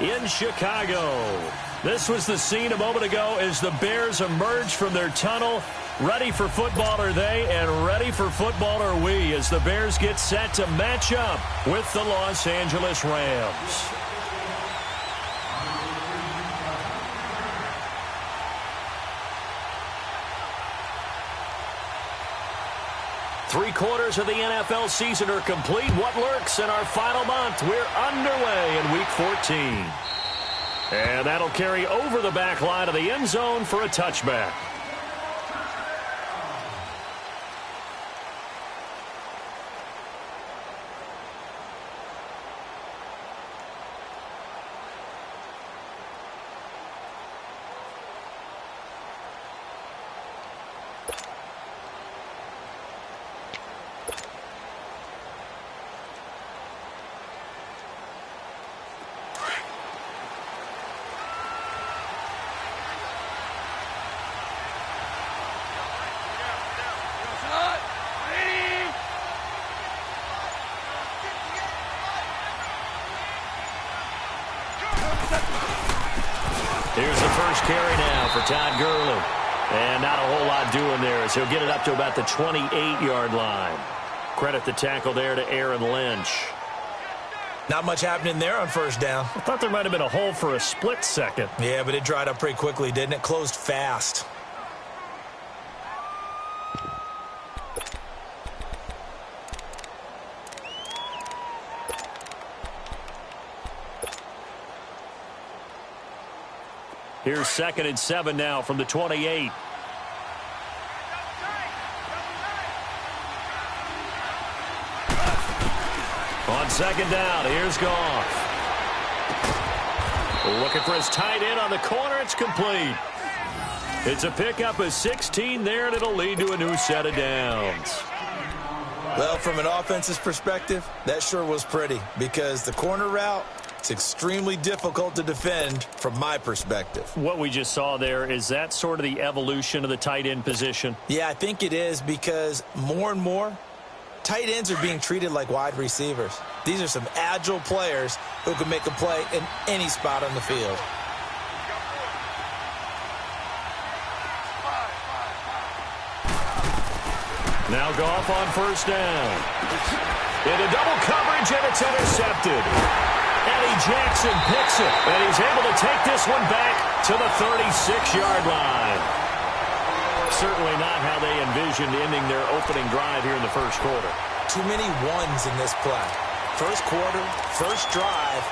in Chicago. This was the scene a moment ago as the Bears emerged from their tunnel. Ready for football are they, and ready for football are we as the Bears get set to match up with the Los Angeles Rams. Three-quarters of the NFL season are complete. What lurks in our final month? We're underway in Week 14. And that'll carry over the back line of the end zone for a touchback. Here's the first carry now for Todd Gurley. And not a whole lot doing there as he'll get it up to about the 28-yard line. Credit the tackle there to Aaron Lynch. Not much happening there on first down. I thought there might have been a hole for a split second. Yeah, but it dried up pretty quickly, didn't it? Closed fast. Here's 2nd and 7 now from the 28. On 2nd down, here's Goff. Looking for his tight end on the corner. It's complete. It's a pickup of 16 there, and it'll lead to a new set of downs. Well, from an offense's perspective, that sure was pretty because the corner route, it's extremely difficult to defend from my perspective. What we just saw there, is that sort of the evolution of the tight end position? Yeah, I think it is because more and more, tight ends are being treated like wide receivers. These are some agile players who can make a play in any spot on the field. Now Goff on first down. Into double coverage, and it's intercepted. Eddie Jackson picks it, and he's able to take this one back to the 36-yard line. Certainly not how they envisioned ending their opening drive here in the first quarter. Too many ones in this play. First quarter, first drive,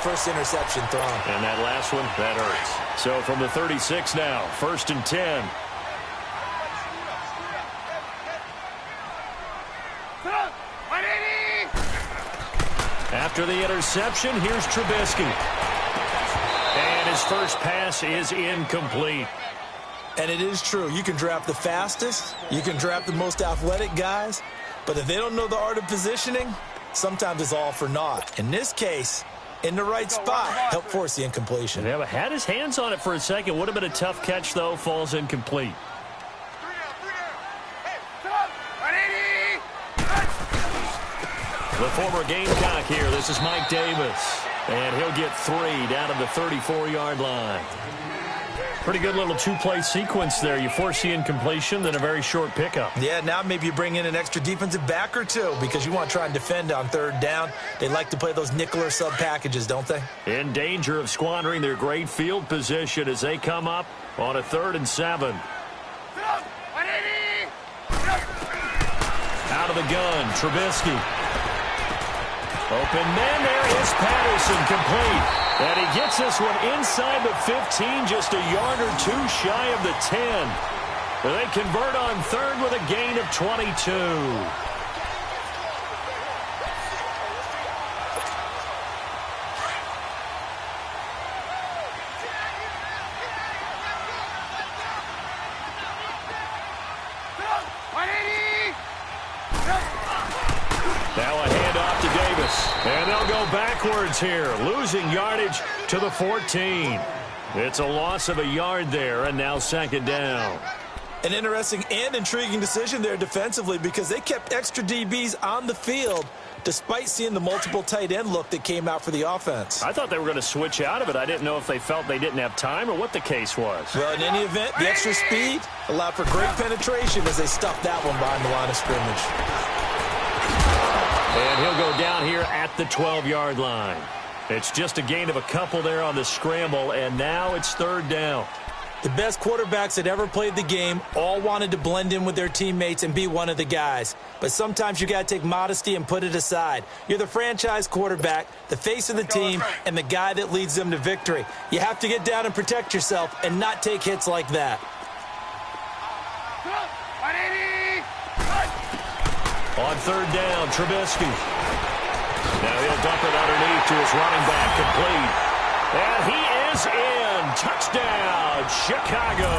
first interception thrown. And that last one, that hurts. So from the 36 now, 1st and 10. After the interception, here's Trubisky. And his first pass is incomplete. And it is true. You can draft the fastest. You can draft the most athletic guys. But if they don't know the art of positioning, sometimes it's all for naught. In this case, in the right spot, helped force the incompletion. Yeah, but had his hands on it for a second. Would have been a tough catch, though. Falls incomplete. The former Gamecock here. This is Mike Davis. And he'll get 3 down to the 34-yard line. Pretty good little two-play sequence there. You force the incompletion, then a very short pickup. Yeah, now maybe you bring in an extra defensive back or two because you want to try and defend on 3rd down. They like to play those nickel or sub packages, don't they? In danger of squandering their great field position as they come up on a 3rd and 7. Out of the gun, Trubisky. Open man, there is Patterson, complete. And he gets this one inside the 15, just a yard or two shy of the 10. They convert on 3rd with a gain of 22. Now a handoff to Davis. And they'll go backwards here, losing yardage to the 14. It's a loss of a yard there, and now 2nd down. An interesting and intriguing decision there defensively because they kept extra DBs on the field despite seeing the multiple tight end look that came out for the offense. I thought they were going to switch out of it. I didn't know if they felt they didn't have time or what the case was. Well, in any event, the extra speed allowed for great penetration as they stuffed that one behind the line of scrimmage. And he'll go down here at the 12-yard line. It's just a gain of a couple there on the scramble, and now it's third down. The best quarterbacks that ever played the game all wanted to blend in with their teammates and be one of the guys. But sometimes you got to take modesty and put it aside. You're the franchise quarterback, the face of the team, and the guy that leads them to victory. You have to get down and protect yourself and not take hits like that. On third down, Trubisky. Now he'll dump it underneath to his running back, complete. And he is in. Touchdown, Chicago.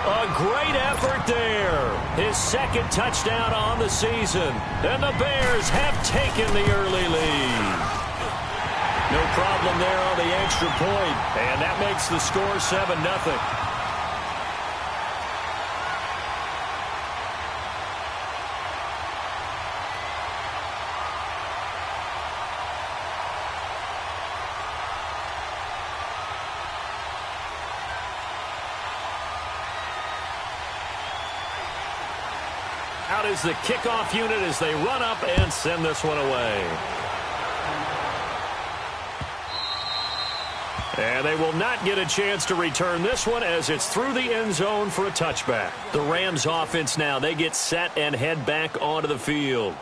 A great effort there. His second touchdown on the season. And the Bears have taken the early lead. No problem there on the extra point. And that makes the score 7-0. Out is the kickoff unit as they run up and send this one away. And they will not get a chance to return this one as it's through the end zone for a touchback. The Rams offense now, they get set and head back onto the field.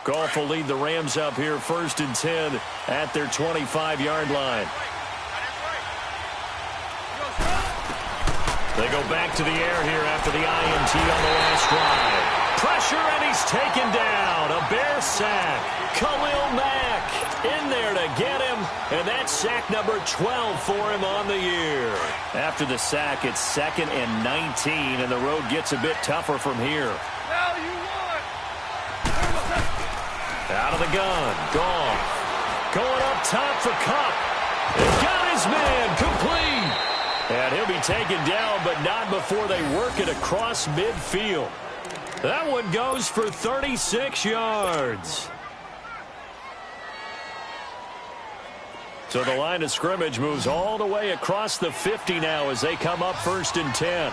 Goff will lead the Rams up here 1st and 10 at their 25-yard line. They go back to the air here after the INT on the last drive. Pressure, and he's taken down. A Bear sack. Khalil Mack in there to get him, and that's sack number 12 for him on the year. After the sack, it's 2nd and 19, and the road gets a bit tougher from here. Out of the gun, Goff. Going up top for Kupp. He's got his man, complete. And he'll be taken down, but not before they work it across midfield. That one goes for 36 yards. So the line of scrimmage moves all the way across the 50 now as they come up 1st and 10.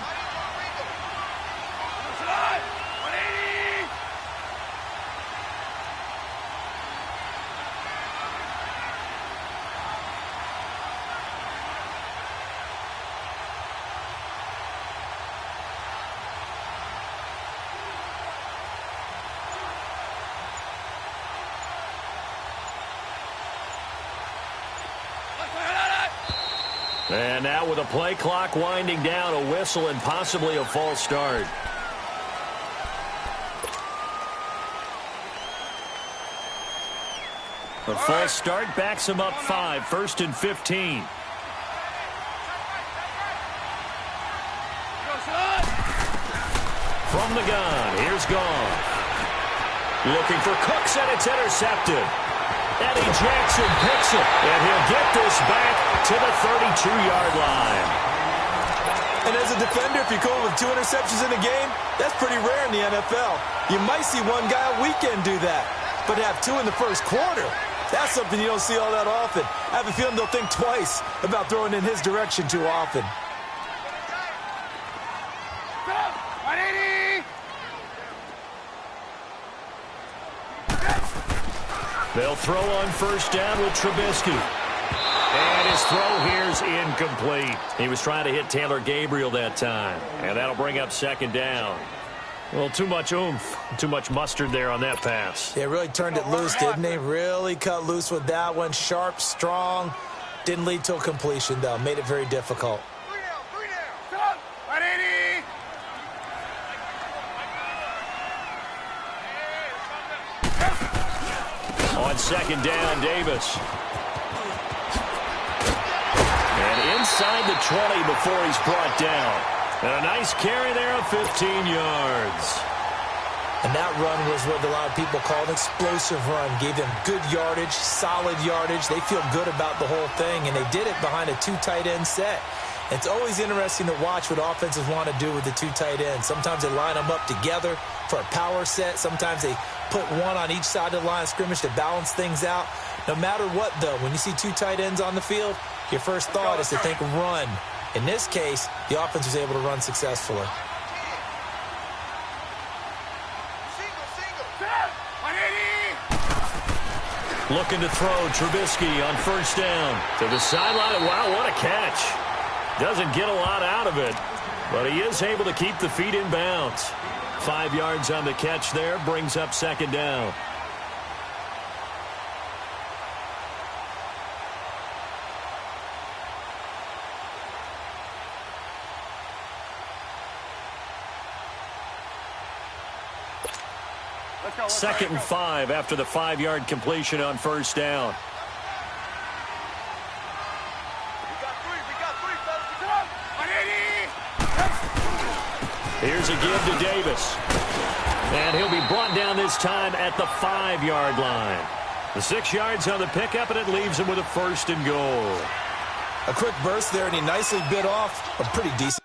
And now with a play clock winding down, a whistle and possibly a false start. The false start backs him up 5, 1st and 15. From the gun, here's Goff. Looking for Cooks, and it's intercepted. Eddie Jackson picks it, and he'll get this back to the 32-yard line. And as a defender, if you go with 2 interceptions in a game, that's pretty rare in the NFL. You might see one guy a weekend do that, but to have 2 in the first quarter, that's something you don't see all that often. I have a feeling they'll think twice about throwing in his direction too often. They'll throw on 1st down with Trubisky. And his throw here's incomplete. He was trying to hit Taylor Gabriel that time. And that'll bring up 2nd down. Well, too much oomph, too much mustard there on that pass. They really turned it loose, didn't they? Really cut loose with that one. Sharp, strong. Didn't lead to a completion, though. Made it very difficult. On 2nd down, Davis. And inside the 20 before he's brought down. And a nice carry there of 15 yards. And that run was what a lot of people call an explosive run. Gave them good yardage, solid yardage. They feel good about the whole thing, and they did it behind a 2 tight end set. It's always interesting to watch what offenses want to do with the 2 tight ends. Sometimes they line them up together for a power set. Sometimes they put one on each side of the line of scrimmage to balance things out. No matter what, though, when you see 2 tight ends on the field, your first thought is to think run. In this case, the offense was able to run successfully. Looking to throw Trubisky on first down. To the sideline. Wow, what a catch. Doesn't get a lot out of it, but he is able to keep the feet in bounds. 5 yards on the catch there, brings up second down. Second and 5 after the 5-yard completion on first down. Here's a give to Davis. And he'll be brought down this time at the 5-yard line. The 6 yards on the pickup, and it leaves him with a first and goal. A quick burst there, and he nicely bit off a pretty decent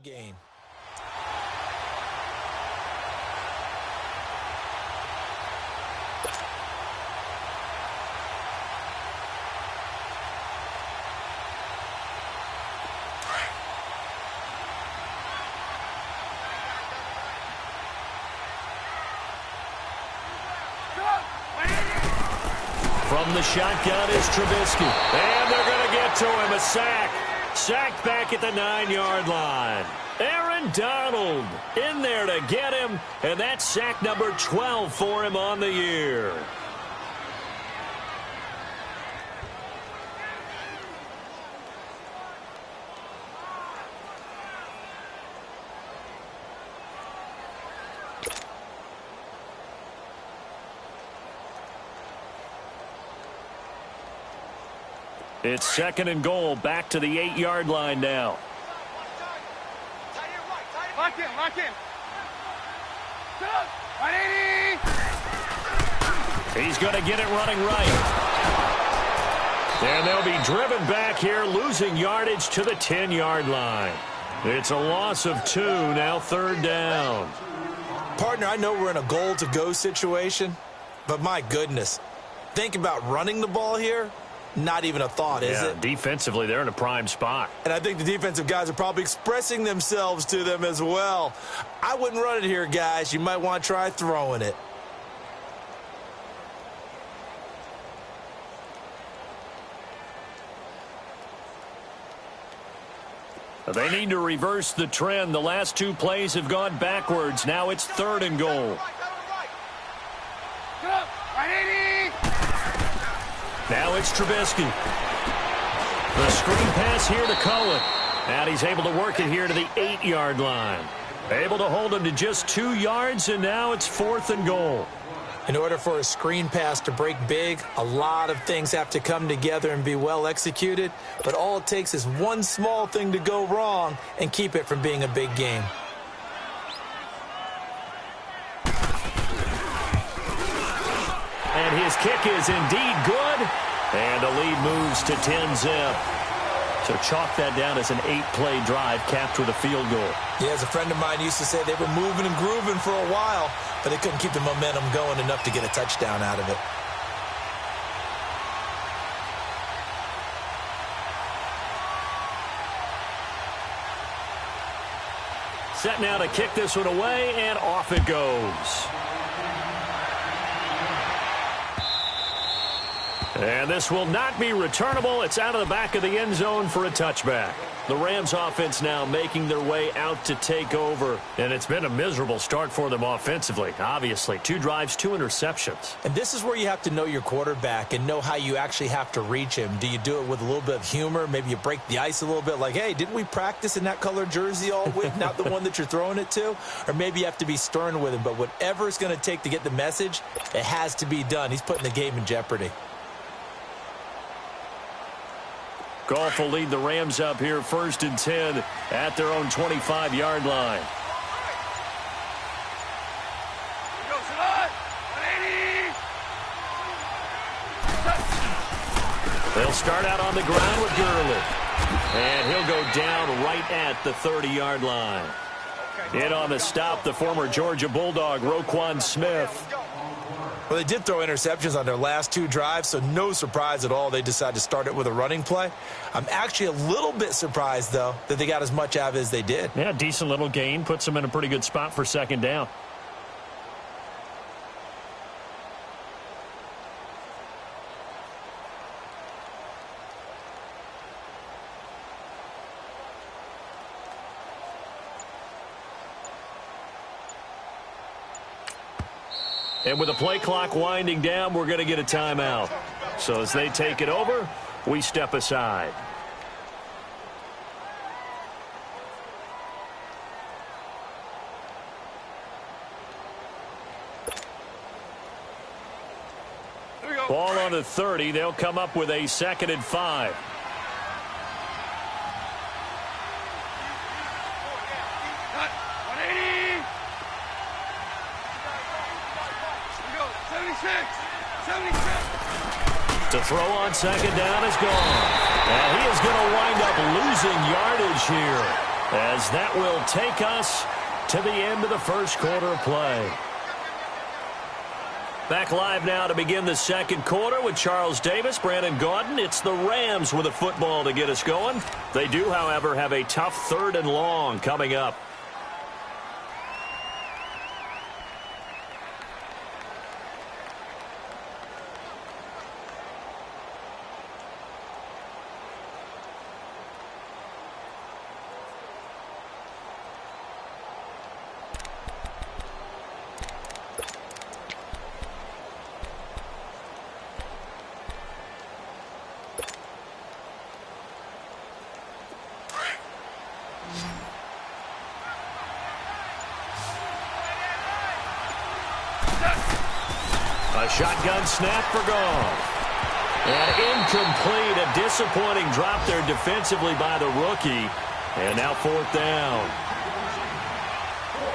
gain. From the shotgun is Trubisky. And they're going to get to him. A sack. Sacked back at the 9-yard line. Aaron Donald in there to get him. And that's sack number 12 for him on the year. It's 2nd and goal, back to the 8-yard line now. Lock in, lock in. 180. He's going to get it running right. And they'll be driven back here, losing yardage to the 10-yard line. It's a loss of 2, now 3rd down. Partner, I know we're in a goal-to-go situation, but my goodness, think about running the ball here. Not even a thought, is it? Defensively, they're in a prime spot. And I think the defensive guys are probably expressing themselves to them as well. I wouldn't run it here, guys. You might want to try throwing it. They need to reverse the trend. The last 2 plays have gone backwards. Now it's 3rd and goal. Now it's Trubisky. The screen pass here to Cohen. And he's able to work it here to the 8-yard line. Able to hold him to just 2 yards, and now it's 4th and goal. In order for a screen pass to break big, a lot of things have to come together and be well executed. But all it takes is one small thing to go wrong and keep it from being a big game. And his kick is indeed good. And the lead moves to 10-zip. So chalk that down as an 8-play drive capped with a field goal. Yeah, as a friend of mine used to say, they were moving and grooving for a while, but they couldn't keep the momentum going enough to get a touchdown out of it. Set now to kick this one away, and off it goes. And this will not be returnable. It's out of the back of the end zone for a touchback. The Rams offense now making their way out to take over. And it's been a miserable start for them offensively. Obviously, 2 drives, 2 interceptions. And this is where you have to know your quarterback and know how you actually have to reach him. Do you do it with a little bit of humor? Maybe you break the ice a little bit like, hey, didn't we practice in that color jersey all week? Not the one that you're throwing it to? Or maybe you have to be stern with him. But whatever it's going to take to get the message, it has to be done. He's putting the game in jeopardy. Goff will lead the Rams up here 1st and 10 at their own 25-yard line. They'll start out on the ground with Gurley. And he'll go down right at the 30-yard line. In on the stop, the former Georgia Bulldog, Roquan Smith. Well, they did throw interceptions on their last 2 drives, so no surprise at all they decided to start it with a running play. I'm actually a little bit surprised, though, that they got as much out of it as they did. Yeah, decent little gain. Puts them in a pretty good spot for 2nd down. And with the play clock winding down, we're going to get a timeout. So as they take it over, we step aside. Ball on the 30. They'll come up with a 2nd and 5. To throw on 2nd down is gone. And he is going to wind up losing yardage here. as that will take us to the end of the first quarter of play. Back live now to begin the second quarter with Charles Davis, Brandon Gaudin. It's the Rams with a football to get us going. They do, however, have a tough 3rd and long coming up. A shotgun snap for Goff. And incomplete. A disappointing drop there defensively by the rookie. And now 4th down.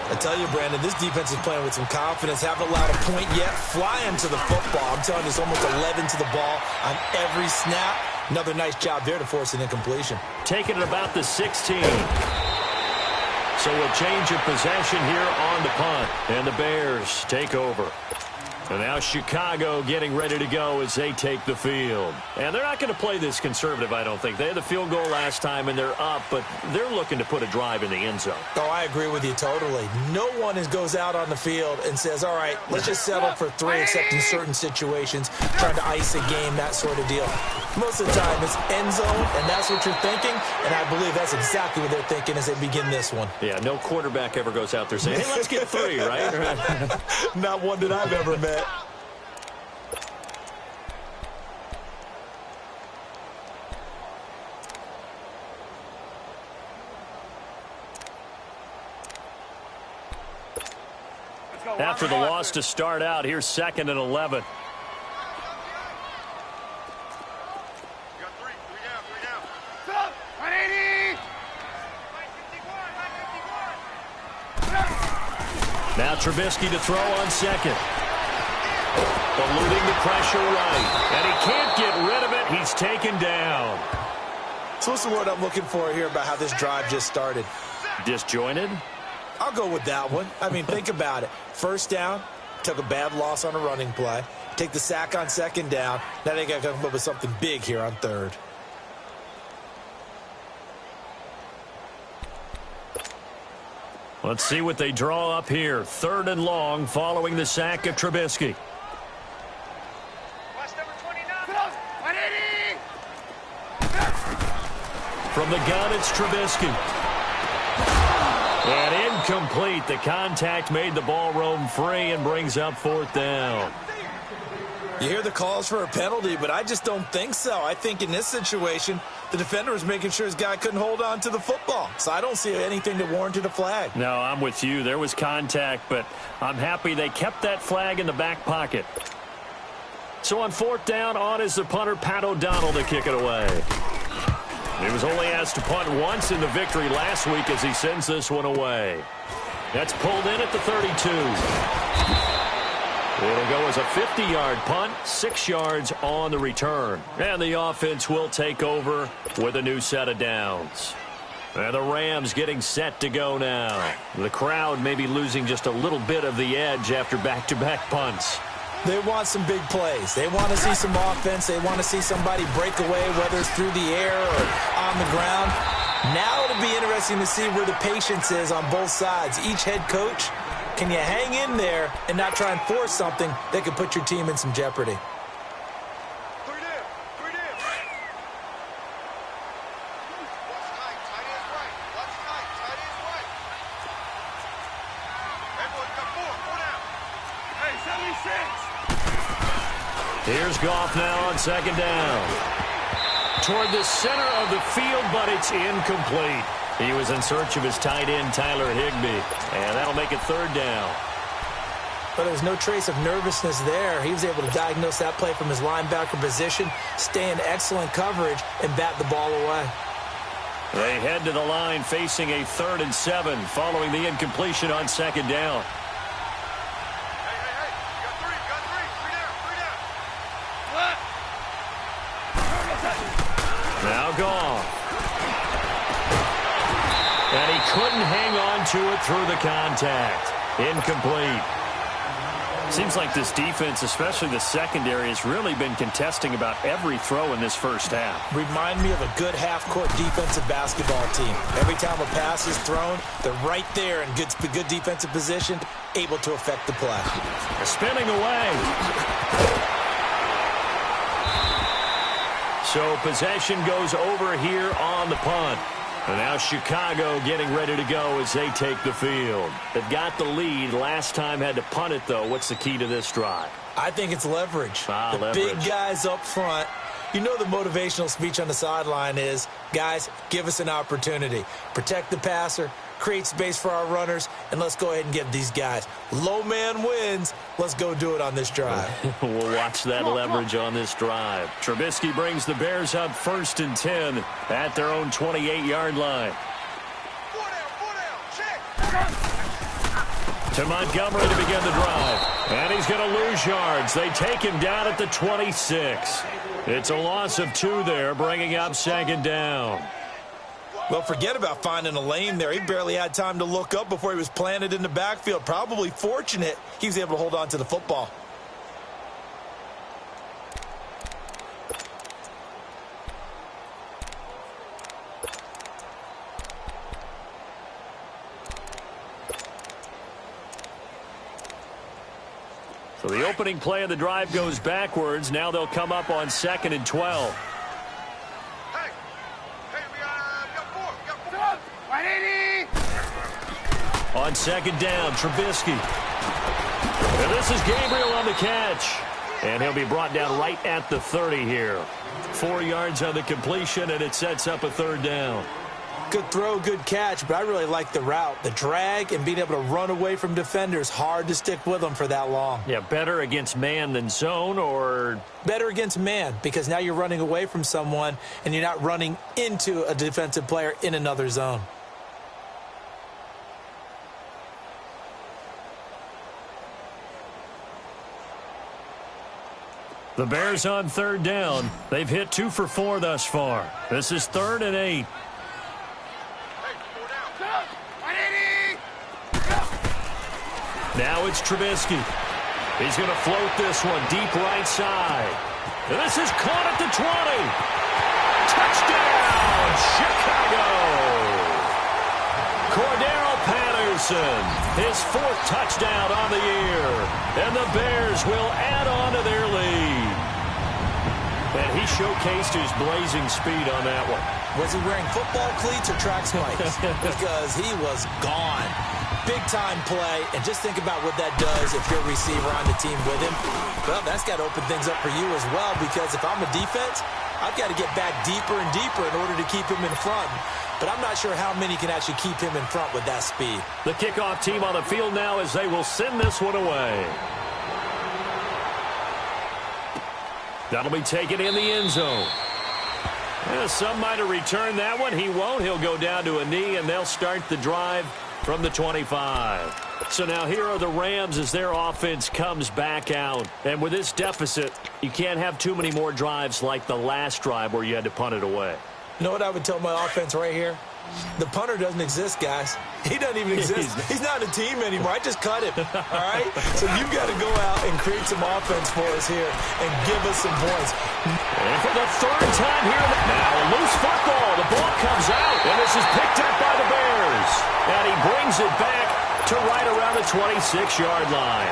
I tell you, Brandon, this defense is playing with some confidence. Haven't allowed a point yet. Flying to the football. I'm telling you, it's almost 11 to the ball on every snap. Another nice job there to force an incompletion. Taking it about the 16. So a change of possession here on the punt. And the Bears take over. And now Chicago getting ready to go as they take the field. And they're not going to play this conservative, I don't think. They had the field goal last time, and they're up, but they're looking to put a drive in the end zone. Oh, I agree with you totally. No one goes out on the field and says, all right, let's just settle for 3, except in certain situations, trying to ice a game, that sort of deal. Most of the time, it's end zone, and that's what you're thinking, and I believe that's exactly what they're thinking as they begin this one. Yeah, no quarterback ever goes out there saying, hey, let's get 3, right? Not one that I've ever met. After the loss to start out, here's 2nd and 11. Now Trubisky to throw on 2nd. Eluding the pressure right. And he can't get rid of it. He's taken down. So what's the word I'm looking for here about how this drive just started? Disjointed? I'll go with that one. I mean, think about it. 1st down, took a bad loss on a running play. Take the sack on 2nd down. Now they got to come up with something big here on 3rd. Let's see what they draw up here. 3rd and long following the sack of Trubisky. From the gun, it's Trubisky. And incomplete. The contact made the ball roam free and brings up 4th down. You hear the calls for a penalty, but I just don't think so. I think in this situation, the defender was making sure his guy couldn't hold on to the football. So I don't see anything that warranted a flag. No, I'm with you. There was contact, but I'm happy they kept that flag in the back pocket. So on 4th down, on is the punter, Pat O'Donnell, to kick it away. He was only asked to punt once in the victory last week as he sends this one away. That's pulled in at the 32. It'll go as a 50-yard punt, 6 yards on the return. And the offense will take over with a new set of downs. And the Rams getting set to go now. The crowd may be losing just a little bit of the edge after back-to-back punts. They want some big plays. They want to see some offense. They want to see somebody break away, whether it's through the air or on the ground. Now it'll be interesting to see where the patience is on both sides. Each head coach, can you hang in there and not try and force something that could put your team in some jeopardy? Here's Goff now on 2nd down. Toward the center of the field, but it's incomplete. He was in search of his tight end, Tyler Higbee. And that'll make it 3rd down. But there's no trace of nervousness there. He was able to diagnose that play from his linebacker position, stay in excellent coverage, and bat the ball away. They head to the line facing a 3rd and 7 following the incompletion on 2nd down. Now Goff. And he couldn't hang on to it through the contact. Incomplete. Seems like this defense, especially the secondary, has really been contesting about every throw in this first half. Remind me of a good half-court defensive basketball team. Every time a pass is thrown, they're right there in good defensive position, able to affect the play. Spinning away. So possession goes over here on the punt. And now Chicago getting ready to go as they take the field. They've got the lead. Last time had to punt it, though. What's the key to this drive? I think it's leverage. Leverage. Big guys up front. You know the motivational speech on the sideline is, guys, give us an opportunity. Protect the passer, create space for our runners, and let's go ahead and get these guys. Low man wins. Let's go do it on this drive. We'll watch that leverage on this drive. Trubisky brings the Bears up 1st and 10 at their own 28-yard line. To Montgomery to begin the drive. And he's going to lose yards. They take him down at the 26. It's a loss of 2 there, bringing up 2nd down. Well, forget about finding a lane there. He barely had time to look up before he was planted in the backfield. Probably fortunate he was able to hold on to the football. So the opening play of the drive goes backwards. Now they'll come up on 2nd and 12. On 2nd down, Trubisky. And this is Gabriel on the catch. And he'll be brought down right at the 30 here. 4 yards on the completion, and it sets up a 3rd down. Good throw, good catch, but I really like the route. The drag and being able to run away from defenders, hard to stick with them for that long. Yeah, better against man than zone, or? Better against man, because now you're running away from someone and you're not running into a defensive player in another zone. The Bears on 3rd down. They've hit 2 for 4 thus far. This is 3rd and 8. Now it's Trubisky. He's going to float this one deep right side. And this is caught at the 20. Touchdown, Chicago! Cordero Patterson, his 4th touchdown on the year. And the Bears will add on to their lead. And he showcased his blazing speed on that one. Was he wearing football cleats or track spikes? Because he was gone. Big-time play, and just think about what that does if you're a receiver on the team with him. Well, that's got to open things up for you as well, because if I'm a defense, I've got to get back deeper and deeper in order to keep him in front. But I'm not sure how many can actually keep him in front with that speed. The kickoff team on the field now as they will send this one away. That'll be taken in the end zone. Yeah, some might have returned that one. He won't. He'll go down to a knee, and they'll start the drive from the 25. So now here are the Rams as their offense comes back out. And with this deficit, you can't have too many more drives like the last drive where you had to punt it away. You know what I would tell my offense right here? The punter doesn't exist, guys. He doesn't even exist. He's not a team anymore. I just cut him, all right? So you've got to go out and create some offense for us here and give us some points. And for the 3rd time here, now a loose football. The ball comes out, and this is picked up by the Bears. And he brings it back to right around the 26-yard line.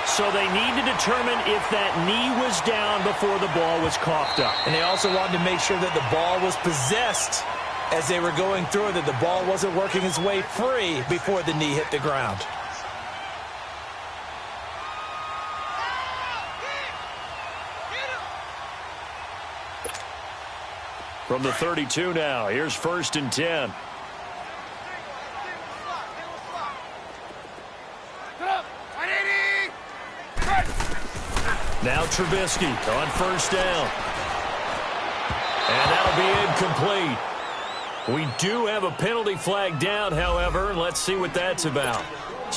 So they need to determine if that knee was down before the ball was coughed up. And they also wanted to make sure that the ball was possessed as they were going through it, that the ball wasn't working its way free before the knee hit the ground. From the 32 now, here's 1st and 10. Now Trubisky on 1st down. And that'll be incomplete. We do have a penalty flag down, however, and let's see what that's about.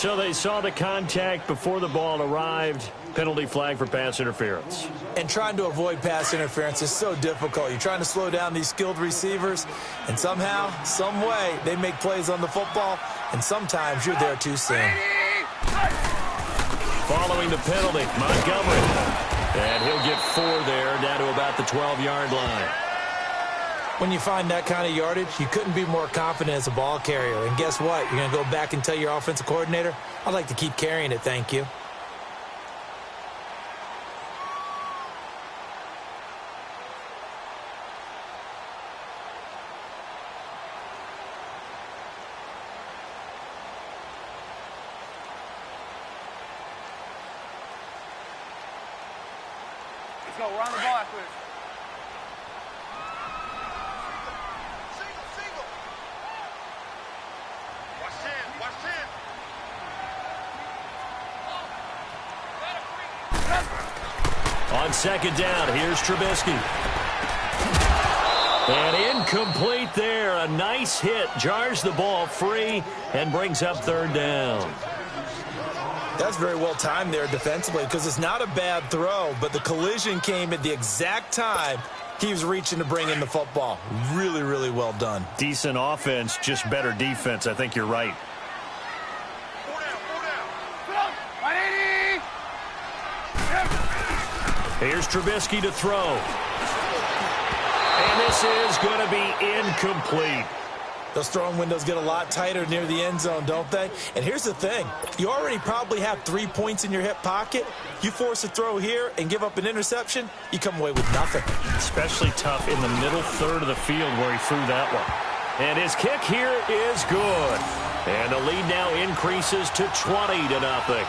So they saw the contact before the ball arrived. Penalty flag for pass interference. And trying to avoid pass interference is so difficult. You're trying to slow down these skilled receivers, and somehow, some way, they make plays on the football, and sometimes you're there too soon. Following the penalty, Montgomery. And he'll get 4 there, down to about the 12-yard line. When you find that kind of yardage, you couldn't be more confident as a ball carrier. And guess what? You're going to go back and tell your offensive coordinator, I'd like to keep carrying it, thank you. Let's go. Run the ball after this. On second down, here's Trubisky. And incomplete there. A nice hit. Jars the ball free and brings up third down. That's very well timed there defensively because it's not a bad throw, but the collision came at the exact time he was reaching to bring in the football. Really, really well done. Decent offense, just better defense. I think you're right. Here's Trubisky to throw. And this is going to be incomplete. Those throwing windows get a lot tighter near the end zone, don't they? And here's the thing. You already probably have 3 points in your hip pocket. You force a throw here and give up an interception, you come away with nothing. Especially tough in the middle third of the field where he threw that one. And his kick here is good. And the lead now increases to 20-0.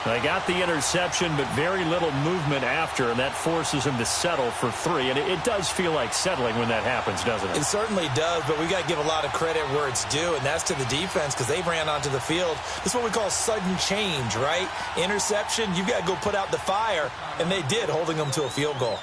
They got the interception, but very little movement after, and that forces him to settle for 3. And it does feel like settling when that happens, doesn't it? It certainly does, but we got to give a lot of credit where it's due, and that's to the defense because they ran onto the field. This is what we call sudden change, right? Interception, you've got to go put out the fire, and they did, holding them to a field goal.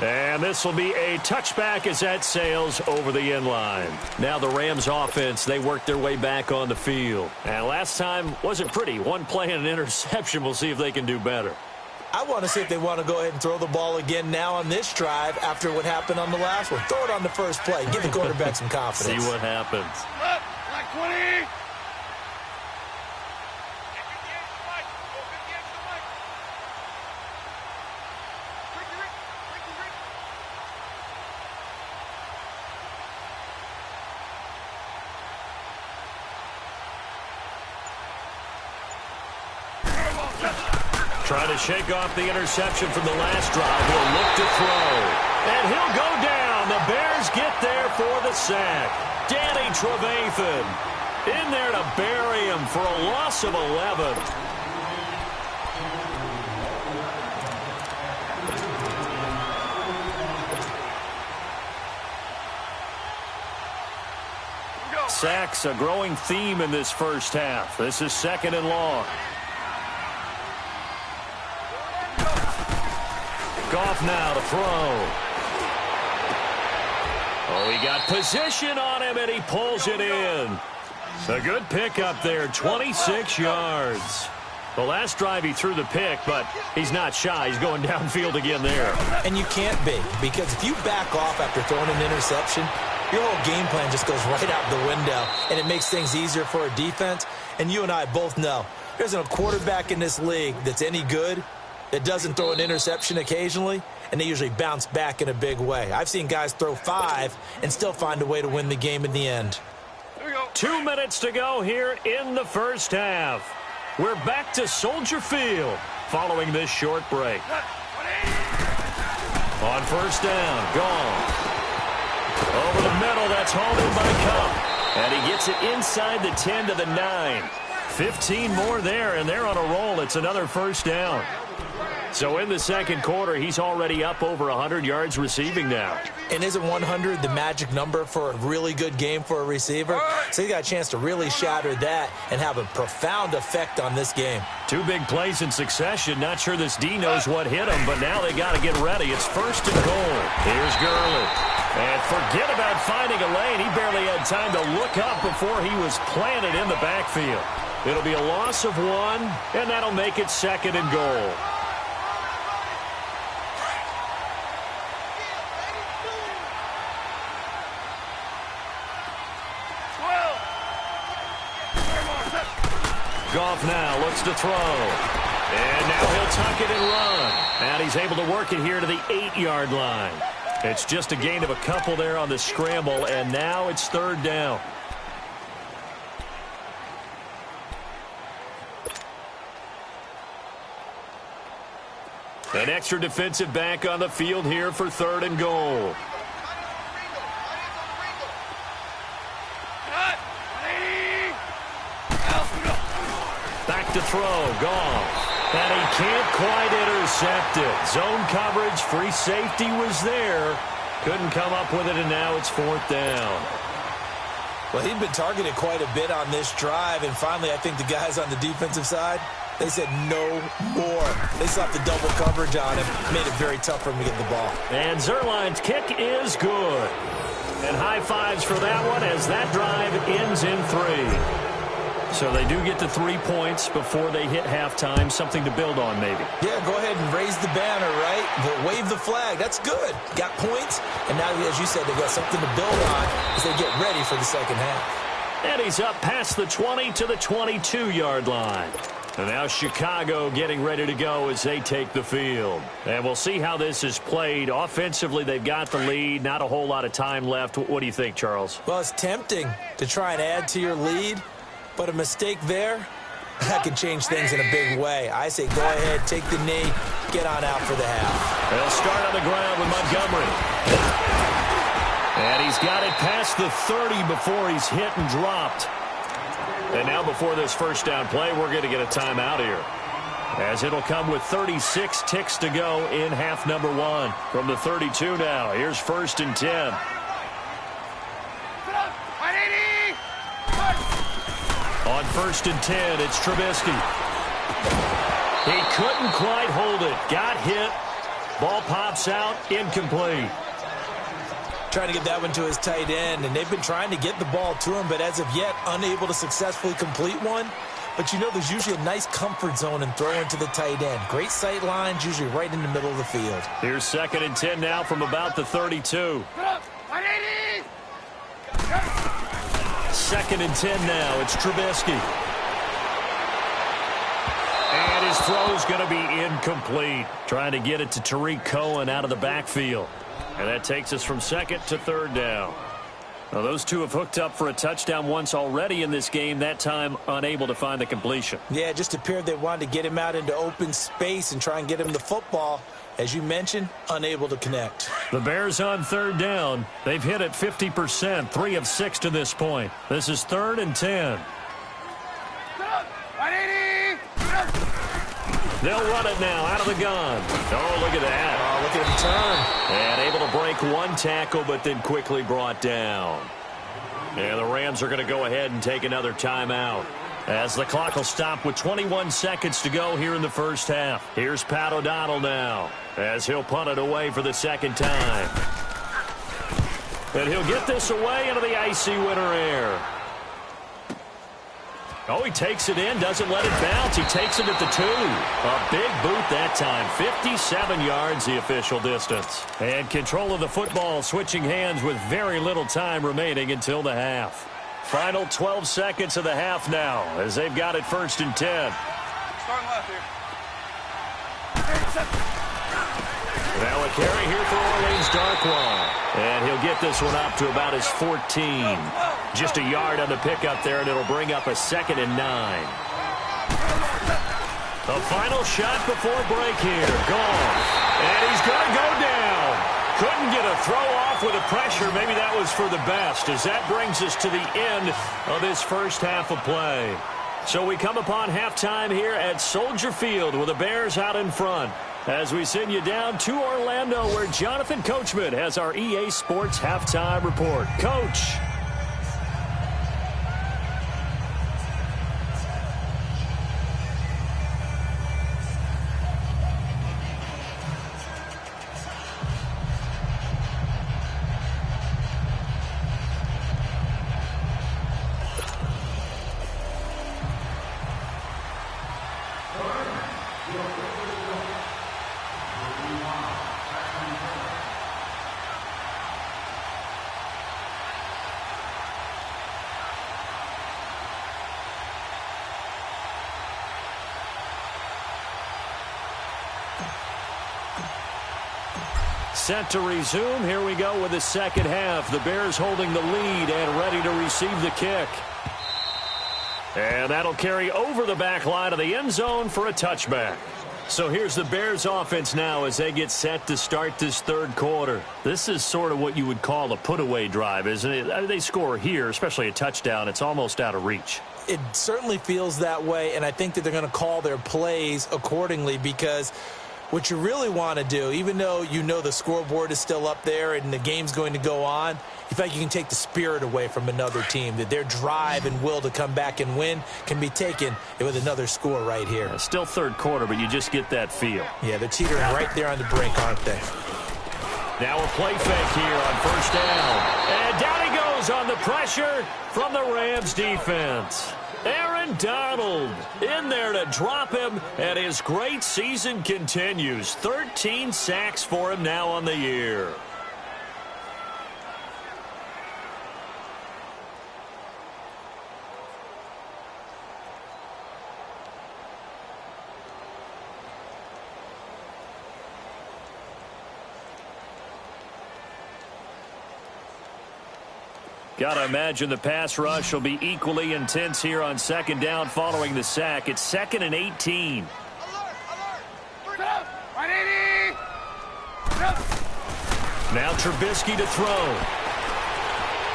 And this will be a touchback as that sails over the end line. Now the Rams offense, they worked their way back on the field. And last time wasn't pretty. One play and an interception. We'll see if they can do better. I want to see if they want to go ahead and throw the ball again now on this drive after what happened on the last one. Throw it on the first play. Give the quarterback some confidence. See what happens. Like 20. Trying to shake off the interception from the last drive. He'll look to throw. And he'll go down. The Bears get there for the sack. Danny Trevathan in there to bury him for a loss of 11. Sacks, a growing theme in this first half. This is 2nd and long. Goff now to throw. Oh, he got position on him, and he pulls it in. A good pickup there, 26 yards. The last drive he threw the pick, but he's not shy. He's going downfield again there. And you can't be, because if you back off after throwing an interception, your whole game plan just goes right out the window, and it makes things easier for a defense. And you and I both know there's a quarterback in this league that's any good that doesn't throw an interception occasionally, and they usually bounce back in a big way. I've seen guys throw 5 and still find a way to win the game in the end. 2 minutes to go here in the first half. We're back to Soldier Field following this short break. On first down, gone. Over the middle, that's hauled in by Cup. And he gets it inside the 10 to the 9. 15 more there, and they're on a roll. It's another first down. So in the second quarter, he's already up over 100 yards receiving now. And isn't 100 the magic number for a really good game for a receiver? So he got a chance to really shatter that and have a profound effect on this game. 2 big plays in succession. Not sure this D knows what hit him, but now they got to get ready. It's 1st and goal. Here's Gurley. And forget about finding a lane. He barely had time to look up before he was planted in the backfield. It'll be a loss of 1, and that'll make it 2nd and goal. Goff now looks to throw. And now he'll tuck it and run. And he's able to work it here to the 8-yard line. It's just a gain of a couple there on the scramble, and now it's 3rd down. An extra defensive back on the field here for 3rd and goal. Back to throw, Goff. And he can't quite intercept it. Zone coverage, free safety was there. Couldn't come up with it, and now it's 4th down. Well, he'd been targeted quite a bit on this drive, and finally I think the guys on the defensive side, they said no more. They slapped the double coverage on him, made it very tough for him to get the ball. And Zuerlein's kick is good. And high fives for that one as that drive ends in 3. So they do get to 3 points before they hit halftime. Something to build on, maybe. Yeah, go ahead and raise the banner, right? But wave the flag. That's good. Got points. And now, as you said, they've got something to build on as they get ready for the second half. And he's up past the 20 to the 22-yard line. And now Chicago getting ready to go as they take the field. And we'll see how this is played. Offensively, they've got the lead. Not a whole lot of time left. What do you think, Charles? Well, it's tempting to try and add to your lead. But a mistake there, that can change things in a big way. I say go ahead, take the knee, get on out for the half. They'll start on the ground with Montgomery. And he's got it past the 30 before he's hit and dropped. And now before this first down play, we're going to get a timeout here. As it'll come with 36 ticks to go in half number 1. From the 32 now, here's 1st and 10. On 1st and 10, it's Trubisky. He couldn't quite hold it. Got hit. Ball pops out. Incomplete. Trying to get that one to his tight end, and they've been trying to get the ball to him, but as of yet, unable to successfully complete one. But you know there's usually a nice comfort zone in throwing to the tight end. Great sight lines, usually right in the middle of the field. Here's 2nd and 10 now from about the 32. 2nd and 10 now. It's Trubisky. And his throw's going to be incomplete. Trying to get it to Tariq Cohen out of the backfield. And that takes us from 2nd to 3rd down. Now, those two have hooked up for a touchdown once already in this game, that time unable to find the completion. Yeah, it just appeared they wanted to get him out into open space and try and get him the football. As you mentioned, unable to connect. The Bears on 3rd down. They've hit it 50%, 3 of 6 to this point. This is 3rd and 10. They'll run it now out of the gun. Oh, look at that. Oh, look at him turn. And able to break one tackle, but then quickly brought down. And the Rams are going to go ahead and take another timeout, as the clock will stop with 21 seconds to go here in the first half. Here's Pat O'Donnell now, as he'll punt it away for the 2nd time. And he'll get this away into the icy winter air. Oh, he takes it in, doesn't let it bounce. He takes it at the 2. A big boot that time. 57 yards, the official distance. And control of the football switching hands with very little time remaining until the half. Final 12 seconds of the half now, as they've got it 1st and 10. Starting left here. Now a carry here for Orleans Darkwa. And he'll get this one up to about his 14. Just a yard on the pickup there, and it'll bring up a 2nd and 9. The final shot before break here. Gone. And he's going to go down. Couldn't get a throw off with the pressure. Maybe that was for the best, as that brings us to the end of this first half of play. So we come upon halftime here at Soldier Field with the Bears out in front, as we send you down to Orlando, where Jonathan Coachman has our EA Sports halftime report. Coach. set to resume. Here we go with the second half. The Bears holding the lead and ready to receive the kick. And that'll carry over the back line of the end zone for a touchback. So here's the Bears offense now as they get set to start this third quarter. This is sort of what you would call a put-away drive, isn't it? They score here, especially a touchdown. It's almost out of reach. It certainly feels that way, and I think that they're going to call their plays accordingly because what you really want to do, even though you know the scoreboard is still up there and the game's going to go on, you feel like you can take the spirit away from another team, that their drive and will to come back and win can be taken with another score right here. Still third quarter, but you just get that feel. Yeah, they're teetering right there on the brink, aren't they? Now a play fake here on first down. And down he goes on the pressure from the Rams defense. Aaron Donald in there to drop him, and his great season continues. 13 sacks for him now on the year. Got to imagine the pass rush will be equally intense here on second down following the sack. It's 2nd and 18. Now Trubisky to throw.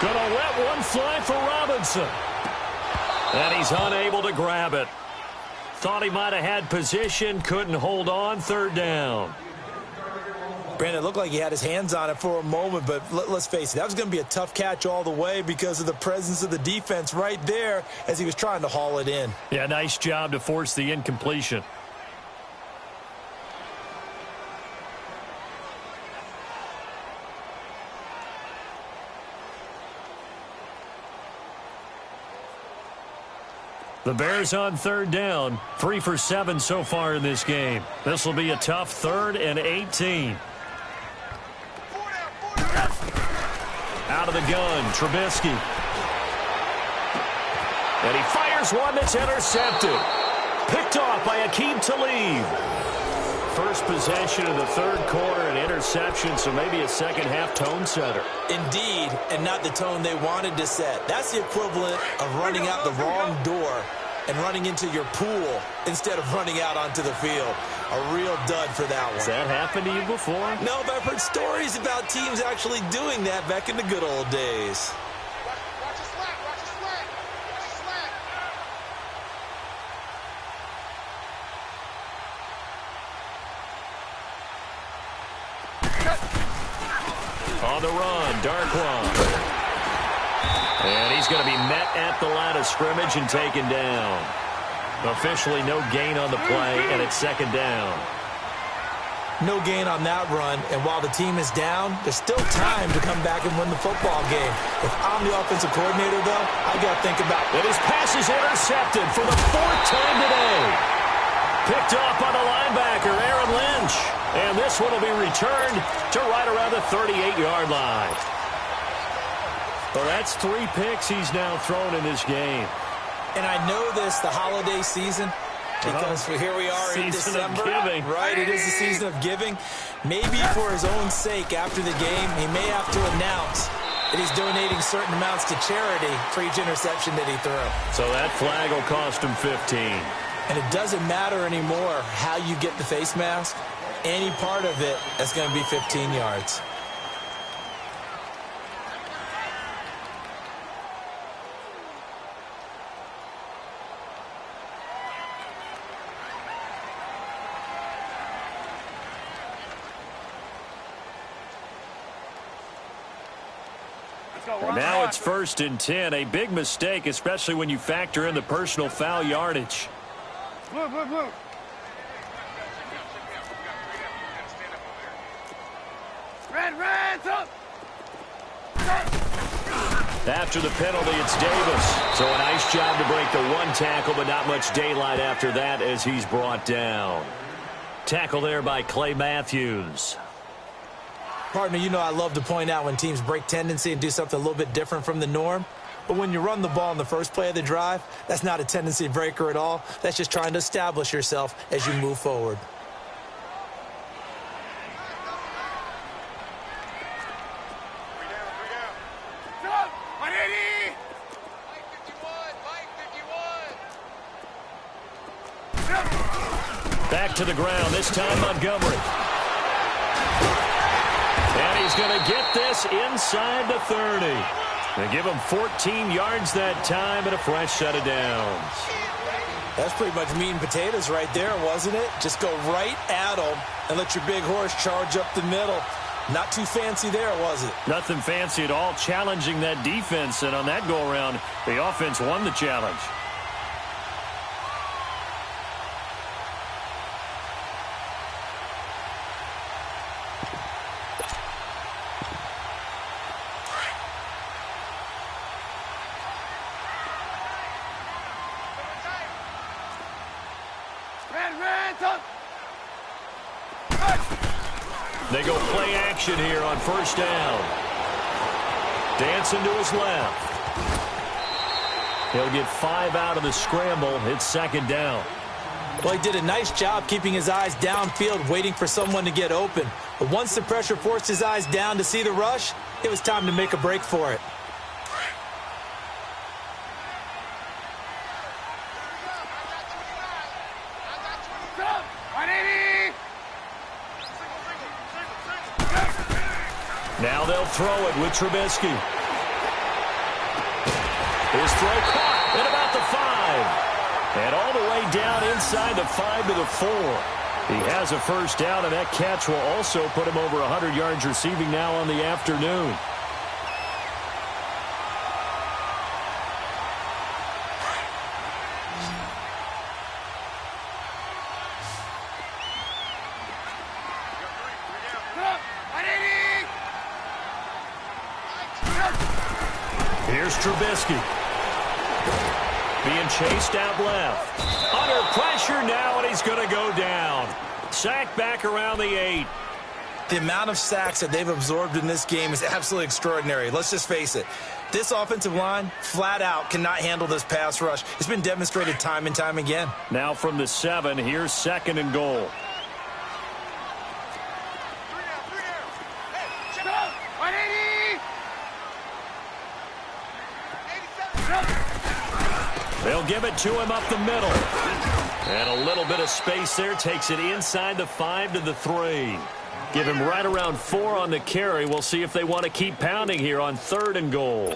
Gonna let one fly for Robinson. And he's unable to grab it. Thought he might have had position, couldn't hold on, third down. Brandon, it looked like he had his hands on it for a moment, but let's face it, that was going to be a tough catch all the way because of the presence of the defense right there as he was trying to haul it in. Yeah, nice job to force the incompletion. The Bears on third down, 3 for 7 so far in this game. This will be a tough 3rd and 18. Out of the gun, Trubisky. And he fires one that's intercepted. Picked off by Aqib Talib. First possession of the third quarter, an interception, so maybe a second-half tone setter. Indeed, and not the tone they wanted to set. That's the equivalent of running out the wrong door and running into your pool instead of running out onto the field. A real dud for that one. Has that happened to you before? No, but I've heard stories about teams actually doing that back in the good old days. Watch the slack, watch the slack, watch the slack. On the run, Darkwan. And he's going to be met at the line of scrimmage and taken down. Officially no gain on the play, and it's second down. No gain on that run, and while the team is down, there's still time to come back and win the football game. If I'm the offensive coordinator, though, I got to think about it. And his pass is intercepted for the 4th time today. Picked off by the linebacker, Aaron Lynch. And this one will be returned to right around the 38-yard line. Well, that's 3 picks he's now thrown in this game. And I know this, the holiday season, because here we are in December. Season of giving. Right, it is the season of giving. Maybe for his own sake after the game, he may have to announce that he's donating certain amounts to charity for each interception that he threw. So that flag will cost him 15. And it doesn't matter anymore how you get the face mask. Any part of it is going to be 15 yards. And now it's 1st and 10. A big mistake, especially when you factor in the personal foul yardage. Blue, blue, blue. Red, up. After the penalty, it's Davis. So a nice job to break the 1 tackle, but not much daylight after that as he's brought down. Tackle there by Clay Matthews. Partner, you know I love to point out when teams break tendency and do something a little bit different from the norm. But when you run the ball in the first play of the drive, that's not a tendency breaker at all. That's just trying to establish yourself as you move forward. Back to the ground, this time Montgomery. And he's going to get this inside the 30. They give him 14 yards that time and a fresh set of downs. That's pretty much meat and potatoes right there, wasn't it? Just go right at them and let your big horse charge up the middle. Not too fancy there, was it? Nothing fancy at all, challenging that defense. And on that go-around, the offense won the challenge. They go play action here on first down. Dancing to his left. He'll get 5 out of the scramble. It's second down. Well, he did a nice job keeping his eyes downfield, waiting for someone to get open. But once the pressure forced his eyes down to see the rush, it was time to make a break for it. Now they'll throw it with Trubisky. His throw caught at about the 5. And all the way down inside the 5 to the 4. He has a first down, and that catch will also put him over 100 yards receiving now on the afternoon. Here's Trubisky. Being chased out left. Under pressure now, and he's going to go down. Sacked back around the 8. The amount of sacks that they've absorbed in this game is absolutely extraordinary. Let's just face it. This offensive line, flat out, cannot handle this pass rush. It's been demonstrated time and time again. Now from the 7, here's second and goal. They'll give it to him up the middle. And a little bit of space there. Takes it inside the 5 to the 3. Give him right around 4 on the carry. We'll see if they want to keep pounding here on third and goal.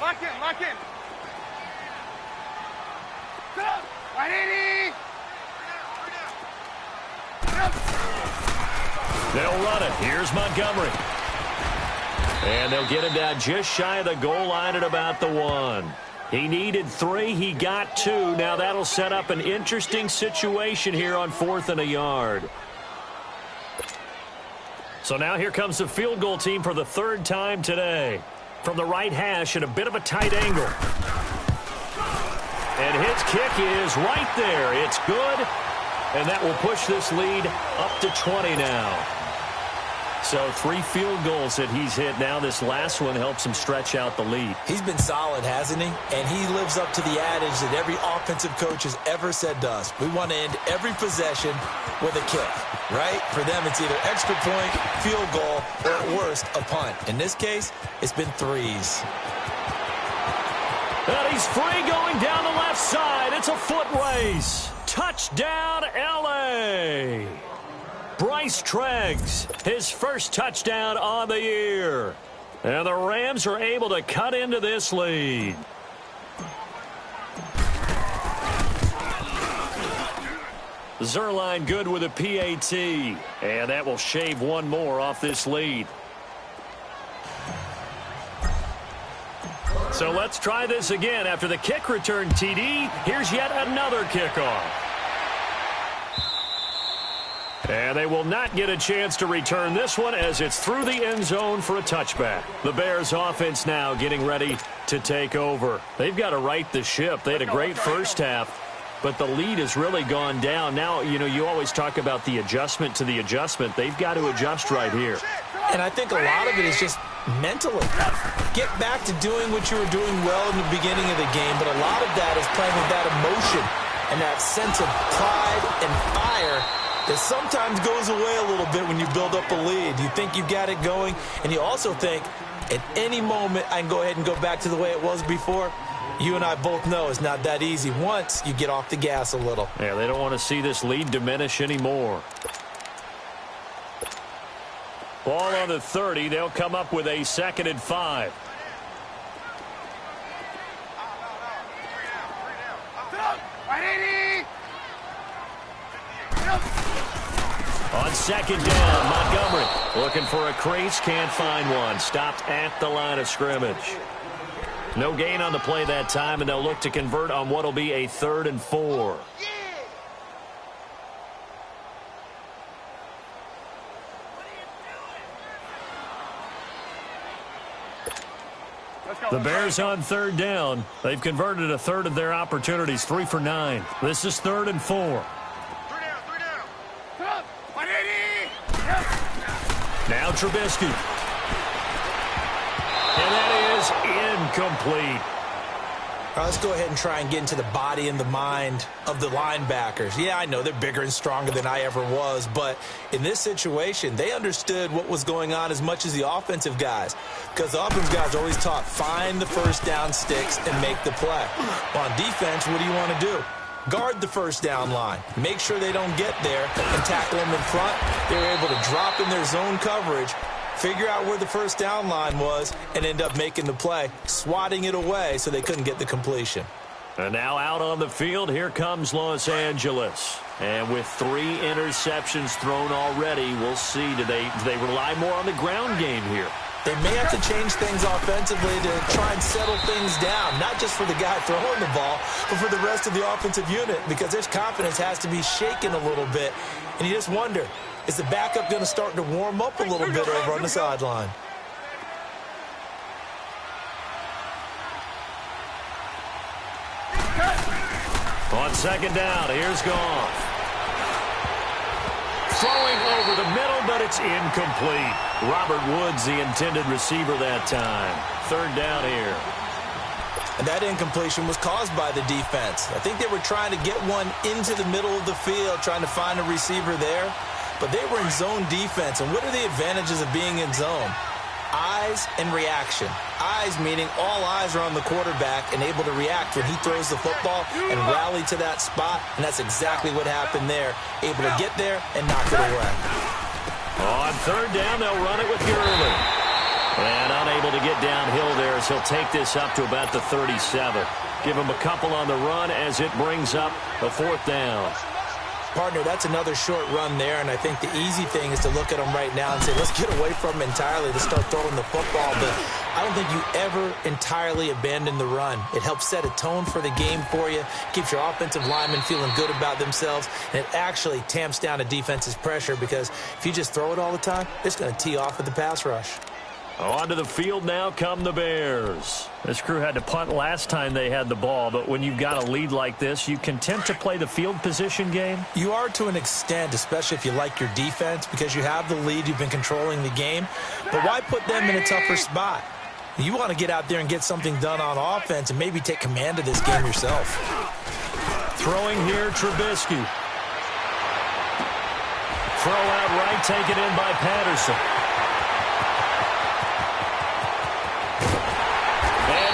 Lock in, lock in. Go! 180! They'll run it. Here's Montgomery. And they'll get him down just shy of the goal line at about the 1. He needed 3. He got 2. Now that'll set up an interesting situation here on 4th and a yard. So now here comes the field goal team for the 3rd time today. From the right hash at a bit of a tight angle. And his kick is right there. It's good. And that will push this lead up to 20 now. So 3 field goals that he's hit now. This last one helps him stretch out the lead. He's been solid, hasn't he? And he lives up to the adage that every offensive coach has ever said to us. We want to end every possession with a kick, right? For them, it's either extra point, field goal, or at worst, a punt. In this case, it's been 3s. And he's free going down the left side. It's a foot race. Touchdown, L.A. Bryce Treggs, his first touchdown on the year. And the Rams are able to cut into this lead. Zerline good with a PAT. And that will shave 1 more off this lead. So let's try this again. After the kick return TD, here's yet another kickoff. And they will not get a chance to return this one as it's through the end zone for a touchback. The Bears offense now getting ready to take over. They've got to right the ship. They had a great first half, but the lead has really gone down. Now, you always talk about the adjustment to the adjustment. They've got to adjust right here. And I think a lot of it is just mentally. Get back to doing what you were doing well in the beginning of the game, but a lot of that is playing with that emotion and that sense of pride and fire It sometimes goes away a little bit when you build up a lead. You think you've got it going, and you also think at any moment I can go ahead and go back to the way it was before. You and I both know it's not that easy once you get off the gas a little. Yeah, they don't want to see this lead diminish anymore. Ball on the 30. They'll come up with a 2nd and 5. On 2nd down, Montgomery looking for a crease, can't find one. Stopped at the line of scrimmage. No gain on the play that time, and they'll look to convert on what will be a 3rd and 4. The Bears on 3rd down. They've converted a 1/3 of their opportunities, 3 for 9. This is 3rd and 4. Now Trubisky. And that is incomplete. All right, let's go ahead and try and get into the body and the mind of the linebackers. Yeah, I know they're bigger and stronger than I ever was, but in this situation, they understood what was going on as much as the offensive guys, because the offensive guys are always taught, find the first down sticks and make the play. Well, on defense, what do you want to do? Guard the first down line. Make sure they don't get there and tackle them in front. They were able to drop in their zone coverage, figure out where the first down line was, and end up making the play, swatting it away so they couldn't get the completion. And now out on the field, here comes Los Angeles. And with 3 interceptions thrown already, we'll see, do they rely more on the ground game here? They may have to change things offensively to try and settle things down, not just for the guy throwing the ball, but for the rest of the offensive unit, because their confidence has to be shaken a little bit. And you just wonder, is the backup going to start to warm up a little bit over on the sideline? On 2nd down, here's Goff. Throwing over the middle, but it's incomplete. Robert Woods, the intended receiver that time. 3rd down here. And that incompletion was caused by the defense. I think they were trying to get one into the middle of the field, trying to find a receiver there. But they were in zone defense. And what are the advantages of being in zone? Eyes and reaction. Eyes meaning all eyes are on the quarterback and able to react when he throws the football and rally to that spot. And that's exactly what happened there. Able to get there and knock it away. On 3rd down, they'll run it with Gurley. And unable to get downhill there, so he'll take this up to about the 37. Give him a couple on the run as it brings up a 4th down. Partner, that's another short run there, and I think the easy thing is to look at him right now and say, let's get away from him entirely to start throwing the football. But I don't think you ever entirely abandon the run. It helps set a tone for the game for you, keeps your offensive linemen feeling good about themselves, and it actually tamps down a defense's pressure, because if you just throw it all the time, it's going to tee off with the pass rush. Onto the field now come the Bears. This crew had to punt last time they had the ball, but when you've got a lead like this, you content to play the field position game? You are to an extent, especially if you like your defense, because you have the lead, you've been controlling the game. But why put them in a tougher spot? You want to get out there and get something done on offense and maybe take command of this game yourself. Throwing here, Trubisky. Throw out right, taken in by Patterson.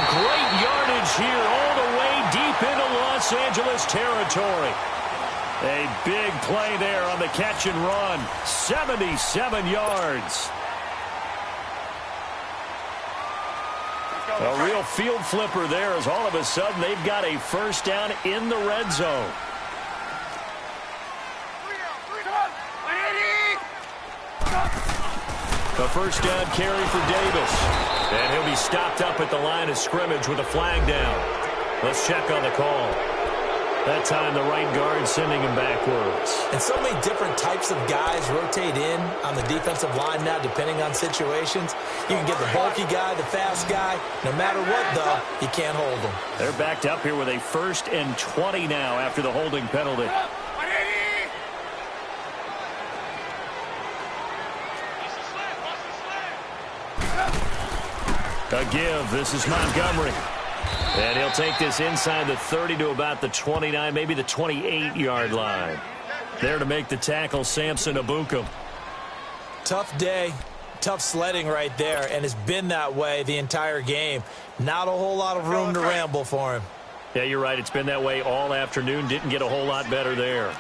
Great yardage here all the way deep into Los Angeles territory. A big play there on the catch and run. 77 yards. A real field flipper there, as all of a sudden they've got a 1st down in the red zone. A 1st down carry for Davis. And he'll be stopped up at the line of scrimmage with a flag down. Let's check on the call. That time the right guard sending him backwards. And so many different types of guys rotate in on the defensive line now, depending on situations. You can get the bulky guy, the fast guy. No matter what, though, you can't hold them. They're backed up here with a 1st and 20 now after the holding penalty. A give. This is Montgomery. And he'll take this inside the 30 to about the 29, maybe the 28-yard line. There to make the tackle, Samson Abukum. Tough day, tough sledding right there, and it's been that way the entire game. Not a whole lot of room to ramble for him. Yeah, you're right. It's been that way all afternoon. Didn't get a whole lot better there.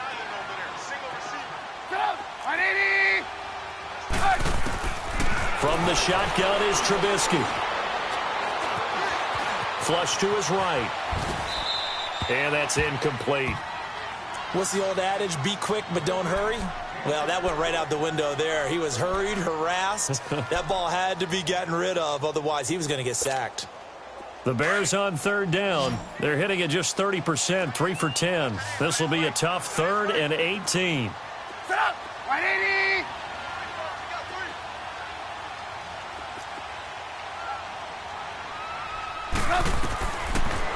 From the shotgun is Trubisky. Flush to his right. And that's incomplete. What's the old adage? Be quick, but don't hurry? Well, that went right out the window there. He was hurried, harassed. That ball had to be gotten rid of, otherwise he was going to get sacked. The Bears on third down. They're hitting at just 30%, 3 for 10. This will be a tough 3rd and 18.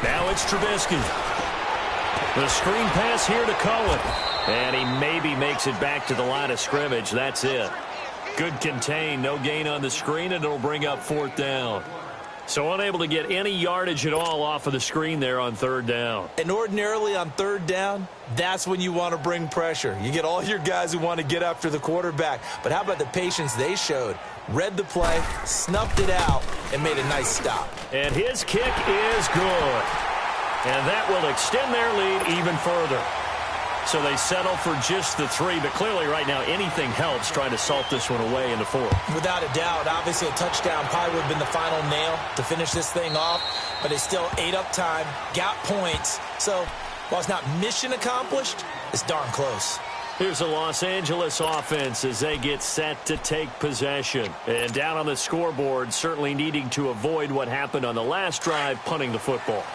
Now it's Trubisky. The screen pass here to Cohen. And he maybe makes it back to the line of scrimmage. That's it. Good contain. No gain on the screen, and it'll bring up 4th down. So unable to get any yardage at all off of the screen there on 3rd down. And ordinarily on 3rd down, that's when you want to bring pressure. You get all your guys who want to get after the quarterback. But how about the patience they showed? Read the play, snuffed it out, and made a nice stop. And his kick is good. And that will extend their lead even further. So they settle for just the 3, but clearly right now anything helps trying to salt this one away in the 4th. Without a doubt, obviously a touchdown probably would have been the final nail to finish this thing off, but it's still ate up time, got points. So while it's not mission accomplished, it's darn close. Here's the Los Angeles offense as they get set to take possession. And down on the scoreboard, certainly needing to avoid what happened on the last drive, punting the football.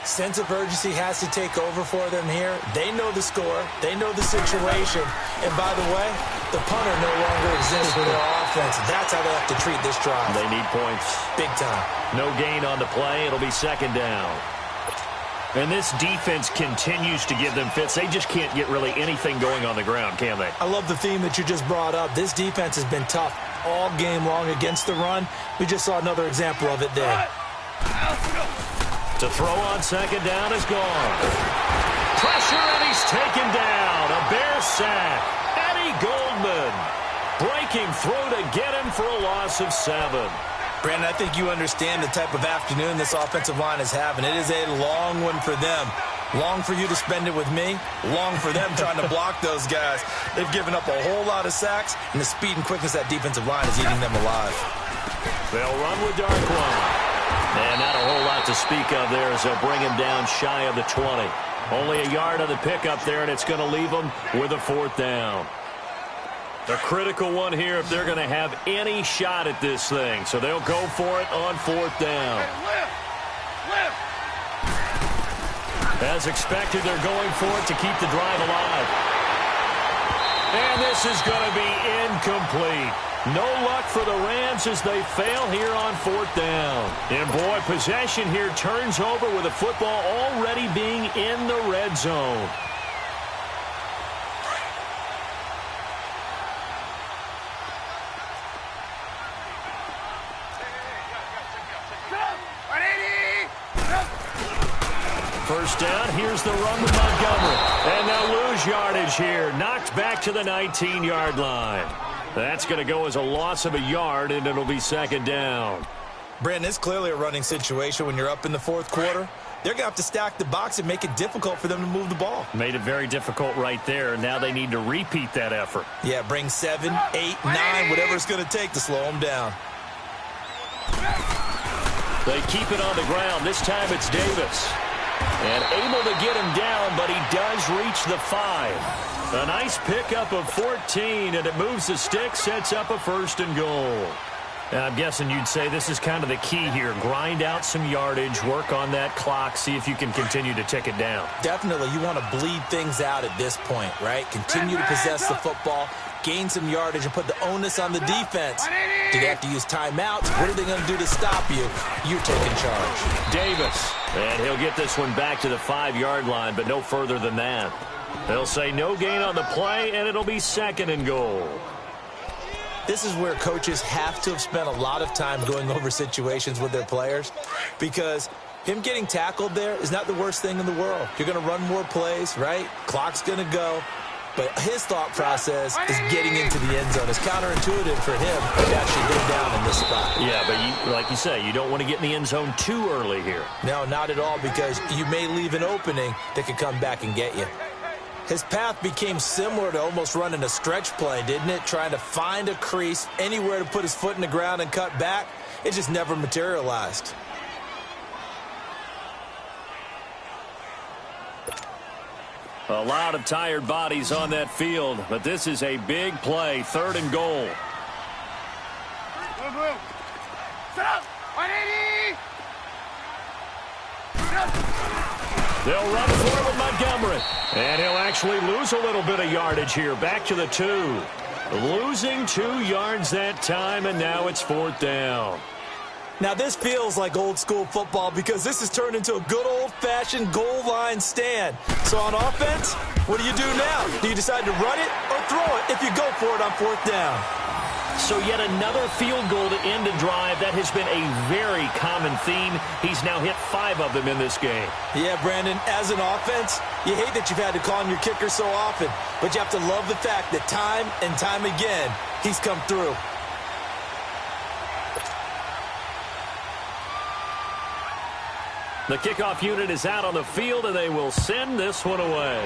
Sense of urgency has to take over for them here. They know the score. They know the situation. And by the way, the punter no longer exists for their offense. That's how they have to treat this drive. They need points. Big time. No gain on the play. It'll be 2nd down. And this defense continues to give them fits. They just can't get really anything going on the ground, can they? I love the theme that you just brought up. This defense has been tough all game long against the run. We just saw another example of it there. To throw on 2nd down is gone. Pressure, and he's taken down. A Bear sack. Eddie Goldman breaking through to get him for a loss of 7. Brandon, I think you understand the type of afternoon this offensive line is having. It is a long one for them. Long for you to spend it with me. Long for them trying to block those guys. They've given up a whole lot of sacks, and the speed and quickness of that defensive line is eating them alive. They'll run with Darkwan. And not a whole lot to speak of there as they'll bring him down shy of the 20. Only a yard on the pickup there, and it's going to leave them with a 4th down. A critical one here if they're going to have any shot at this thing. So they'll go for it on 4th down. As expected, they're going for it to keep the drive alive. And this is going to be incomplete. No luck for the Rams as they fail here on 4th down. And boy, possession here turns over with the football already being in the red zone. First down, here's the run with Montgomery. And they'll lose yardage here. Knocked back to the 19-yard line. That's going to go as a loss of a yard, and it'll be 2nd down. Brandon, it's clearly a running situation when you're up in the 4th quarter. They're going to have to stack the box and make it difficult for them to move the ball. Made it very difficult right there. Now they need to repeat that effort. Yeah, bring 7, 8, 9, whatever it's going to take to slow them down. They keep it on the ground. This time it's Davis. And able to get him down, but he does reach the 5. A nice pickup of 14, and it moves the stick, sets up a 1st and goal. And I'm guessing you'd say this is kind of the key here. Grind out some yardage, work on that clock, see if you can continue to tick it down. Definitely. You want to bleed things out at this point, right? Continue to possess the football, gain some yardage, and put the onus on the defense. Do they have to use timeouts? What are they going to do to stop you? You're taking charge. Davis. And he'll get this one back to the 5-yard line, but no further than that. They'll say no gain on the play, and it'll be 2nd and goal. This is where coaches have to have spent a lot of time going over situations with their players, because him getting tackled there is not the worst thing in the world. You're going to run more plays, right? Clock's going to go. but his thought process is getting into the end zone. It's counterintuitive for him to actually go down in this spot. Yeah, but like you say, you don't want to get in the end zone too early here. No, not at all, because you may leave an opening that could come back and get you. His path became similar to almost running a stretch play, didn't it? Trying to find a crease, anywhere to put his foot in the ground and cut back. It just never materialized. A lot of tired bodies on that field, but this is a big play, 3rd and goal. Move. Set up. 180. They'll run for it with Montgomery. And he'll actually lose a little bit of yardage here. Back to the 2. Losing 2 yards that time, and now it's 4th down. Now, this feels like old-school football because this has turned into a good old-fashioned goal line stand. So on offense, what do you do now? Do you decide to run it or throw it if you go for it on 4th down? So yet another field goal to end a drive. That has been a very common theme. He's now hit 5 of them in this game. Yeah, Brandon, as an offense, you hate that you've had to call on your kicker so often, but you have to love the fact that time and time again, he's come through. The kickoff unit is out on the field, and they will send this one away.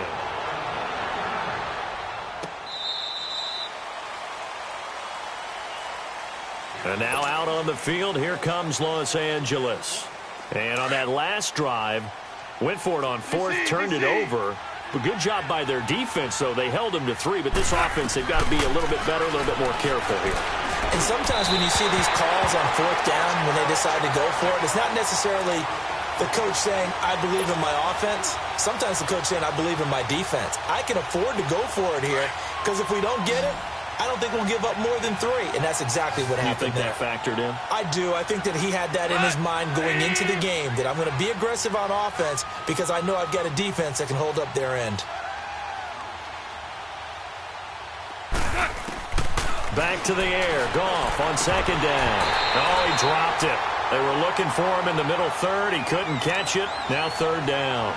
And now out on the field, here comes Los Angeles. And on that last drive, went for it on 4th, turned it over. But good job by their defense, though. They held them to 3, but this offense, they've got to be a little bit better, a little bit more careful here. And sometimes when you see these calls on 4th down, when they decide to go for it, it's not necessarily the coach saying, I believe in my offense. Sometimes the coach saying, I believe in my defense. I can afford to go for it here because if we don't get it, I don't think we'll give up more than 3. And that's exactly what happened there. You think that factored in? I do. I think that he had that in his mind going into the game, that I'm going to be aggressive on offense because I know I've got a defense that can hold up their end. Back to the air. Goff on 2nd down. Oh, he dropped it. They were looking for him in the middle 3rd. He couldn't catch it. Now 3rd down.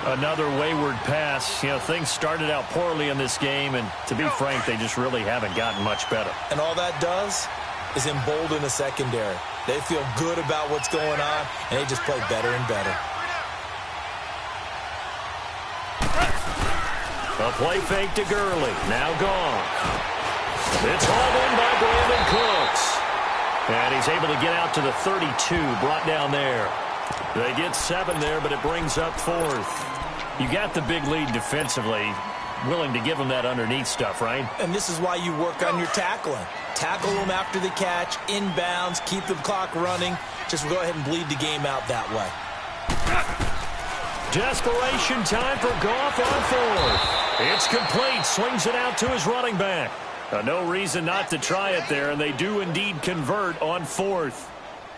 Another wayward pass. You know, things started out poorly in this game, and to be frank, they just really haven't gotten much better. And all that does is embolden the secondary. They feel good about what's going on, and they just play better and better. A play fake to Gurley. Now gone. It's hauled in by Brandon Cooks. And he's able to get out to the 32, brought down there. They get 7 there, but it brings up 4th. You got the big lead defensively, willing to give them that underneath stuff, right? And this is why you work on your tackling. Tackle them after the catch, inbounds, keep the clock running. Just go ahead and bleed the game out that way. Desperation time for Goff on 4th. It's complete. Swings it out to his running back. No reason not to try it there, and they do indeed convert on 4th.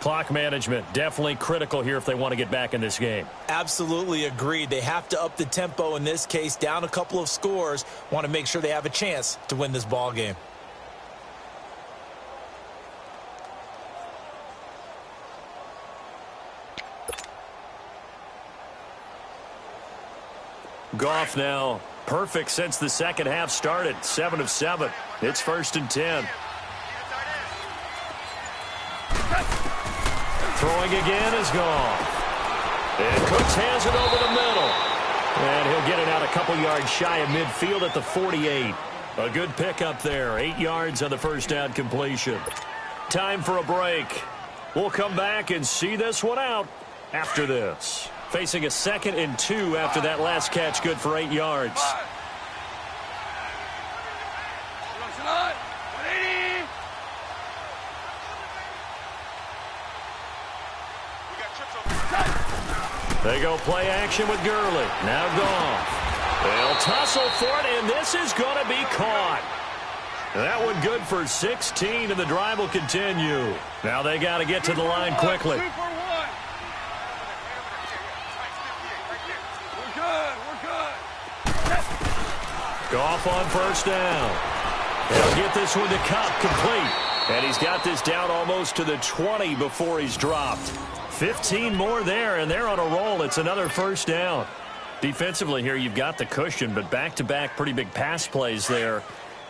Clock management, definitely critical here if they want to get back in this game. Absolutely agreed. They have to up the tempo in this case, down a couple of scores. Want to make sure they have a chance to win this ball game. Goff now perfect since the second half started. 7 of 7. It's 1st and 10. Throwing again is Goff. And Cooks has it over the middle. And he'll get it out a couple yards shy of midfield at the 48. A good pickup there. 8 yards on the 1st down completion. Time for a break. We'll come back and see this one out after this. Facing a 2nd and 2 after that last catch, good for 8 yards. They go play action with Gurley. Now Goff. They'll tussle for it, and this is going to be caught. That one good for 16, and the drive will continue. Now they got to get to the line quickly. Goff on 1st down. He'll get this one to Kupp, complete. And he's got this down almost to the 20 before he's dropped. 15 more there, and they're on a roll. It's another 1st down. Defensively here, you've got the cushion, but back-to-back pretty big pass plays there.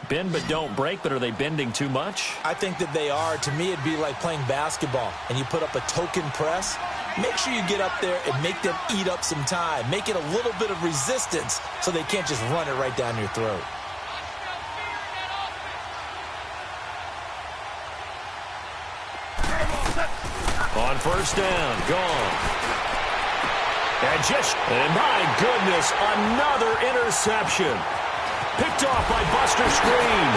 Bend but don't break, but are they bending too much? I think that they are. To me, it'd be like playing basketball, and you put up a token press. Make sure you get up there and make them eat up some time. Make it a little bit of resistance so they can't just run it right down your throat. On first down, gone. And my goodness, another interception. Picked off by Buster Screen.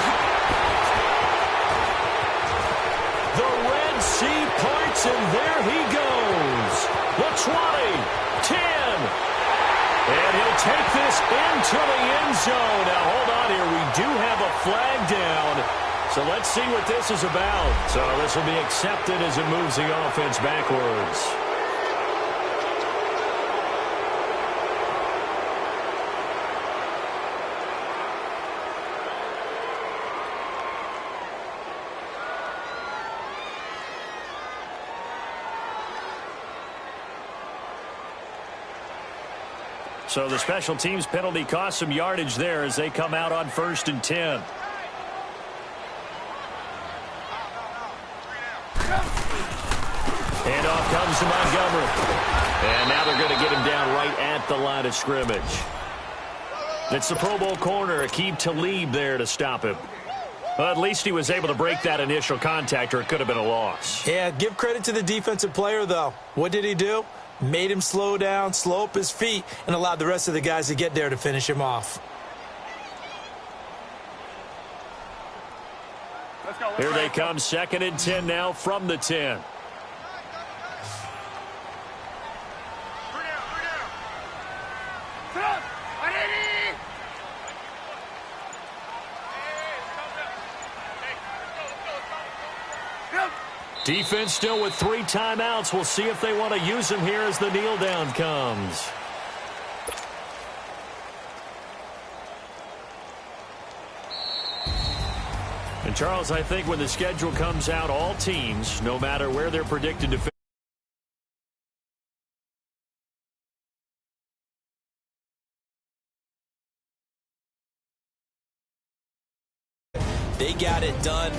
The Red Sea parts, and there he goes. The 20, 10. And he'll take this into the end zone. Now, hold on here. We do have a flag down. So let's see what this is about. So this will be accepted as it moves the offense backwards. So the special teams penalty cost some yardage there as they come out on 1st and 10. And off comes to Montgomery. And now they're going to get him down right at the line of scrimmage. It's the Pro Bowl corner, Aqib Talib there to stop him. Well, at least he was able to break that initial contact, or it could have been a loss. Yeah, give credit to the defensive player, though. What did he do? Made him slow down, slow up his feet, and allowed the rest of the guys to get there to finish him off. Here they come, 2nd and 10 now from the 10. Defense still with 3 timeouts. We'll see if they want to use them here as the kneel down comes. And Charles, I think when the schedule comes out, all teams, no matter where they're predicted to finish, they got it done.